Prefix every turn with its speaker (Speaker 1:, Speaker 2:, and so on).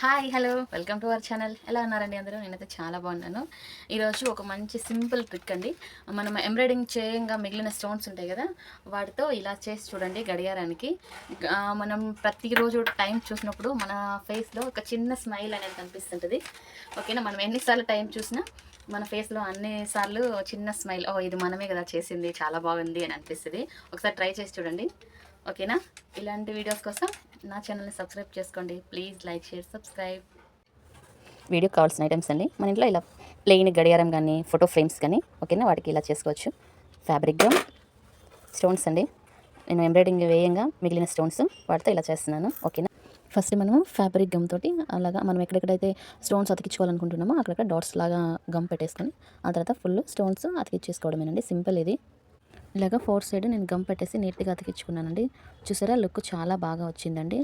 Speaker 1: Hi hello welcome to our channel. ఎలా ఉన్నారండి అందరూ? నేనైతే చాలా బాగున్నాను. ఈరోజు ఒక మంచి సింపుల్ ట్రిక్ అండి. మనం ఎంబ్రాయిడింగ్ చేయంగా మిగిలిన స్టోన్స్ ఉంటాయి కదా, వాటితో ఇలా చేసి చూడండి గడియారానికి. మనం ప్రతిరోజు టైం చూసినప్పుడు మన ఫేస్లో ఒక చిన్న స్మైల్ అనేది కనిపిస్తుంటుంది. ఓకేనా? మనం ఎన్నిసార్లు టైం చూసినా మన ఫేస్లో అన్నిసార్లు చిన్న స్మైల్, ఓ ఇది మనమే కదా చేసింది, చాలా బాగుంది అని అనిపిస్తుంది. ఒకసారి ట్రై చేసి చూడండి. ఓకేనా? ఇలాంటి వీడియోస్ కోసం నా ఛానల్ని సబ్స్క్రైబ్ చేసుకోండి. Please like, share, subscribe. వీడియోకి కావాల్సిన ఐటమ్స్ అండి. మన ఇంట్లో ఇలా ప్లెయిన్ గడియారం కానీ ఫోటో ఫ్రేమ్స్ కానీ ఓకేనా, వాటికి ఇలా చేసుకోవచ్చు. ఫ్యాబ్రిక్ గమ్, స్టోన్స్ అండి. నేను ఎంబ్రాయిడింగ్ వేయంగా మిగిలిన స్టోన్స్ వాటితో ఇలా చేస్తున్నాను. ఓకేనా? ఫస్ట్ మనము ఫ్యాబ్రిక్ గమ్ తోటి అలాగా మనం ఎక్కడెక్కడైతే స్టోన్స్ అతికించుకోవాలనుకుంటున్నామో అక్కడక్కడ డాట్స్ లాగా గమ్ పెట్టేసుకొని ఆ తర్వాత ఫుల్ స్టోన్స్ అతికించేసుకోవడమేనండి. సింపుల్ ఇది. ఇలాగ 4 సైడ్ నేను గమ్ పెట్టేసి నీట్గా అతికించుకున్నానండి. చూసారా, లుక్ చాలా బాగా వచ్చిందండి.